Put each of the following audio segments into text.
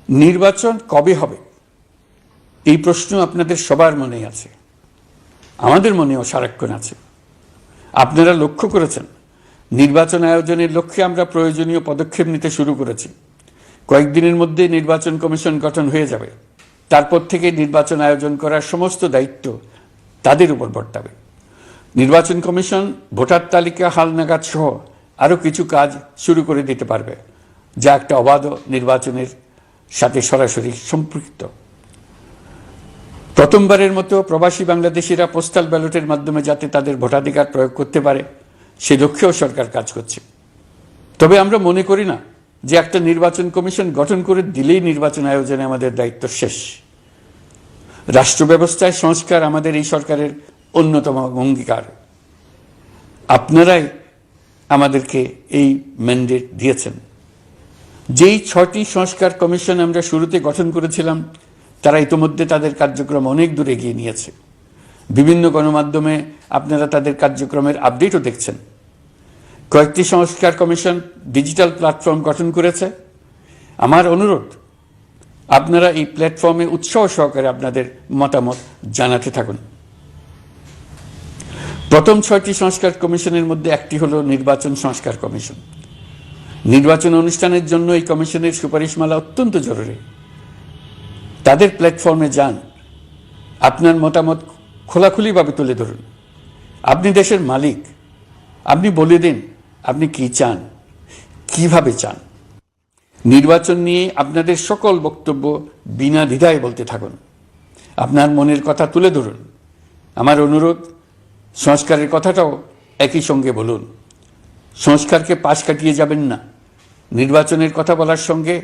নির্বাচন কবে হবে এই প্রশ্ন আপনাদের সবার মনেই আছে, আমাদের মনেও সারাক্ষণ আছে। আপনারা লক্ষ্য করেছেন নির্বাচন আয়োজনের লক্ষ্যে আমরা প্রয়োজনীয় পদক্ষেপ নিতে শুরু করেছি। কয়েকদিনের মধ্যে নির্বাচন কমিশন গঠন হয়ে যাবে। তারপর থেকে নির্বাচন আয়োজন করার সমস্ত দায়িত্ব তাদের উপর বর্তাবে। নির্বাচন কমিশন ভোটার তালিকা হালনাগাদ সহ আরও কিছু কাজ শুরু করে দিতে পারবে, যা একটা অবাধ নির্বাচনের সাথে সরাসরি সম্পৃক্ত। প্রথমবারের মতো প্রবাসী বাংলাদেশিরা পোস্টাল ব্যালটের মাধ্যমে যাতে তাদের ভোটাধিকার প্রয়োগ করতে পারে সে লক্ষ্যেও সরকার কাজ করছে। তবে আমরা মনে করি না যে একটা নির্বাচন কমিশন গঠন করে দিলেই নির্বাচন আয়োজনে আমাদের দায়িত্ব শেষ। রাষ্ট্র ব্যবস্থায় সংস্কার আমাদের এই সরকারের অন্যতম অঙ্গীকার। আপনারাই আমাদেরকে এই ম্যান্ডেট দিয়েছেন। যেই 6টি সংস্কার কমিশন আমরা শুরুতে গঠন করেছিলাম তারা ইতোমধ্যে তাদের কার্যক্রম অনেক দূর এগিয়ে নিয়েছে। বিভিন্ন গণমাধ্যমে আপনারা তাদের কার্যক্রমের আপডেটও দেখছেন। কয়েকটি সংস্কার কমিশন ডিজিটাল প্ল্যাটফর্ম গঠন করেছে। আমার অনুরোধ, আপনারা এই প্ল্যাটফর্মে উৎসাহ সহকারে আপনাদের মতামত জানাতে থাকুন। প্রথম 6টি সংস্কার কমিশনের মধ্যে একটি হলো নির্বাচন সংস্কার কমিশন। নির্বাচন অনুষ্ঠানের জন্য এই কমিশনের সুপারিশমালা অত্যন্ত জরুরি। তাদের প্ল্যাটফর্মে যান, আপনার মতামত খোলাখুলিভাবে তুলে ধরুন। আপনি দেশের মালিক, আপনি বলে দিন আপনি কি চান, কিভাবে চান। নির্বাচন নিয়ে আপনাদের সকল বক্তব্য বিনা দ্বিধায় বলতে থাকুন। আপনার মনের কথা তুলে ধরুন। আমার অনুরোধ, সংস্কারের কথাটাও একই সঙ্গে বলুন। সংস্কারকে পাশ কাটিয়ে যাবেন না। নির্বাচনের কথা বলার সঙ্গে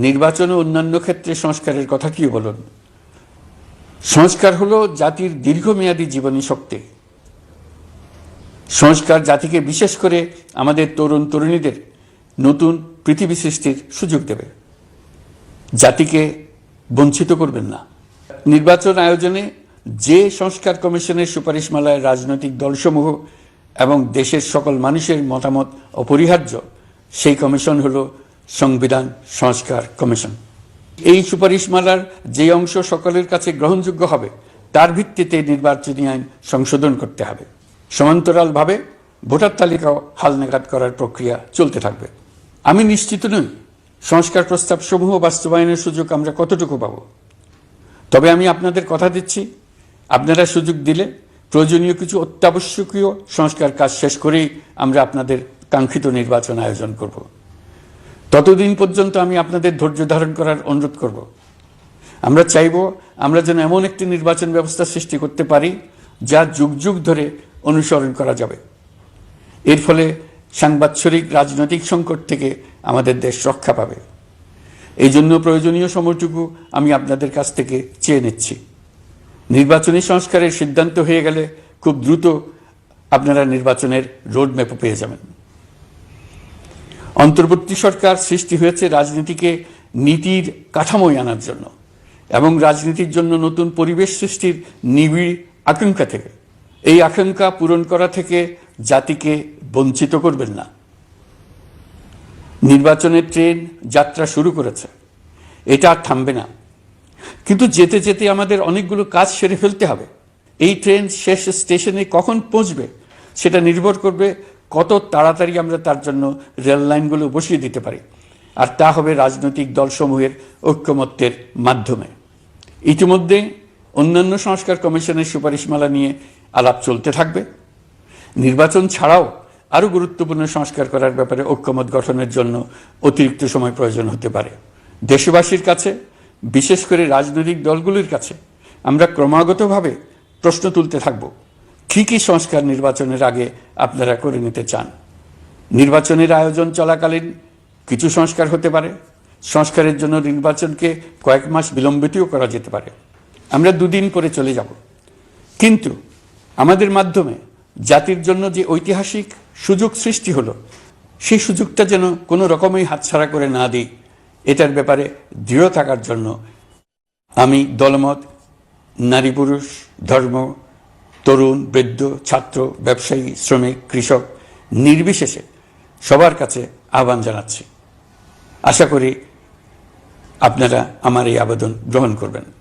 নির্বাচন ও অন্যান্য ক্ষেত্রে সংস্কারের কথাটিও বলুন। সংস্কার হলো জাতির দীর্ঘমেয়াদী জীবনী শক্তি। সংস্কার জাতিকে, বিশেষ করে আমাদের তরুণ তরুণীদের নতুন পৃথিবী সৃষ্টির সুযোগ দেবে। জাতিকে বঞ্চিত করবেন না। নির্বাচন আয়োজনে যে সংস্কার কমিশনের সুপারিশমালায় রাজনৈতিক দলসমূহ এবং দেশের সকল মানুষের মতামত অপরিহার্য, সেই কমিশন হলো সংবিধান সংস্কার কমিশন। এই সুপারিশমালার যে অংশ সকলের কাছে গ্রহণযোগ্য হবে তার ভিত্তিতে নির্বাচনী আইন সংশোধন করতে হবে। সমান্তরালভাবে ভোটার তালিকাও হালনাগাদ করার প্রক্রিয়া চলতে থাকবে। আমি নিশ্চিত নই সংস্কার প্রস্তাব সমূহ বাস্তবায়নের সুযোগ আমরা কতটুকু পাব। তবে আমি আপনাদের কথা দিচ্ছি, আপনারা সুযোগ দিলে প্রয়োজনীয় কিছু অত্যাবশ্যকীয় সংস্কার কাজ শেষ করেই আমরা আপনাদের কাঙ্ক্ষিত নির্বাচন আয়োজন করব। ততদিন পর্যন্ত আমি আপনাদের ধৈর্য ধারণ করার অনুরোধ করব। আমরা চাইব আমরা যেন এমন একটি নির্বাচন ব্যবস্থা সৃষ্টি করতে পারি যা যুগ যুগ ধরে অনুসরণ করা যাবে। এর ফলে সাংবৎসরিক রাজনৈতিক সংকট থেকে আমাদের দেশ রক্ষা পাবে। এই জন্য প্রয়োজনীয় সময়টুকু আমি আপনাদের কাছ থেকে চেয়ে নিচ্ছি। নির্বাচনী সংস্কারের সিদ্ধান্ত হয়ে গেলে খুব দ্রুত আপনারা নির্বাচনের রোডম্যাপও পেয়ে যাবেন। অন্তর্বর্তী সরকার সৃষ্টি হয়েছে রাজনীতিকে নীতির কাঠামোয় আনার জন্য এবং রাজনীতির জন্য নতুন পরিবেশ সৃষ্টির নিবিড় আকাঙ্ক্ষা থেকে। এই আকাঙ্ক্ষা পূরণ করা থেকে জাতিকে বঞ্চিত করবেন না। নির্বাচনের ট্রেন যাত্রা শুরু করেছে, এটা আর থামবে না। কিন্তু যেতে যেতে আমাদের অনেকগুলো কাজ সেরে ফেলতে হবে। এই ট্রেন শেষ স্টেশনে কখন পৌঁছবে সেটা নির্ভর করবে কত তাড়াতাড়ি আমরা তার জন্য রেল লাইনগুলো বসিয়ে দিতে পারি, আর তা হবে রাজনৈতিক দলসমূহের ঐক্যমত্যের মাধ্যমে। ইতিমধ্যে অন্যান্য সংস্কার কমিশনের সুপারিশমালা নিয়ে আলাপ চলতে থাকবে। নির্বাচন ছাড়াও আরও গুরুত্বপূর্ণ সংস্কার করার ব্যাপারে ঐক্যমত গঠনের জন্য অতিরিক্ত সময় প্রয়োজন হতে পারে। দেশবাসীর কাছে, বিশেষ করে রাজনৈতিক দলগুলির কাছে আমরা ক্রমাগতভাবে প্রশ্ন তুলতে থাকব, কী কী সংস্কার নির্বাচনের আগে আপনারা করে নিতে চান। নির্বাচনের আয়োজন চলাকালীন কিছু সংস্কার হতে পারে। সংস্কারের জন্য নির্বাচনকে কয়েক মাস বিলম্বিতও করা যেতে পারে। আমরা 2 দিন পরে চলে যাব, কিন্তু আমাদের মাধ্যমে জাতির জন্য যে ঐতিহাসিক সুযোগ সৃষ্টি হলো সেই সুযোগটা যেন কোনো রকমই হাতছাড়া করে না দিই, এটার ব্যাপারে দৃঢ় থাকার জন্য আমি দলমত, নারী পুরুষ, ধর্ম, তরুণ, বৃদ্ধ, ছাত্র, ব্যবসায়ী, শ্রমিক, কৃষক নির্বিশেষে সবার কাছে আহ্বান জানাচ্ছি। আশা করি আপনারা আমার এই আবেদন গ্রহণ করবেন।